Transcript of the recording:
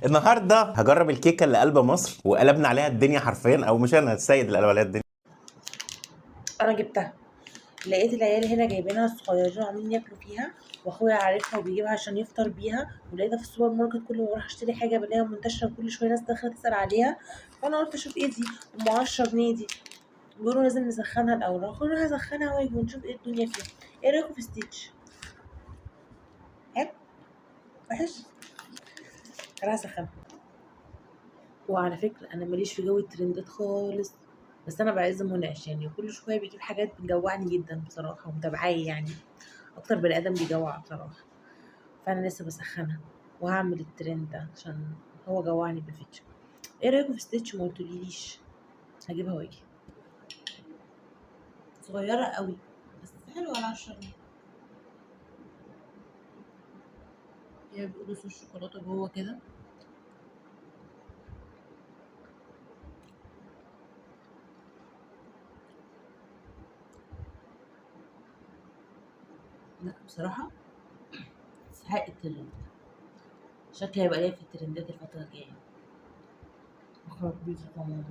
النهارده هجرب الكيكه اللي قلب مصر وقلبنا عليها الدنيا حرفيا، او مش انا السيد اللي قلب عليها الدنيا. انا جبتها، لقيت العيال هنا جايبينها الصغيرين وعاملين ياكلوا فيها، واخويا عارفها وبيجيبها عشان يفطر بيها، ولقيتها في السوبر ماركت كل ما اروح اشتري حاجه بلاقيها منتشره وكل شويه ناس داخله تسال عليها. فانا قلت اشوف ايه دي، ام 10 جنيه دي. بيقولوا لازم نسخنها الاول، قلت له هسخنها واجي ونشوف ايه الدنيا فيها. ايه رايكم في ستيتش؟ حلو؟ وحش؟ انا هسخنها. وعلى فكره انا ماليش في جو الترندات خالص، بس انا بعز منعش، يعني كل شويه بيجيب حاجات بتجوعني جدا بصراحه ومتابعاه يعني، اكتر بني ادم بيجوع بصراحه. فانا لسه بسخنها وهعمل الترند ده عشان هو جوعني بالفيديو. ايه رايكم في ستيتش؟ ما قلتوليش. هجيبها واجي. صغيره قوي بس حلوه على 10 جنيه. هي بيقولوا صوص شوكولاته جوه كده. لا بصراحه تستحق الترند. شكلي هيبقى ليا في الترندات الفتره الجايه. اخرج بيتي كمان.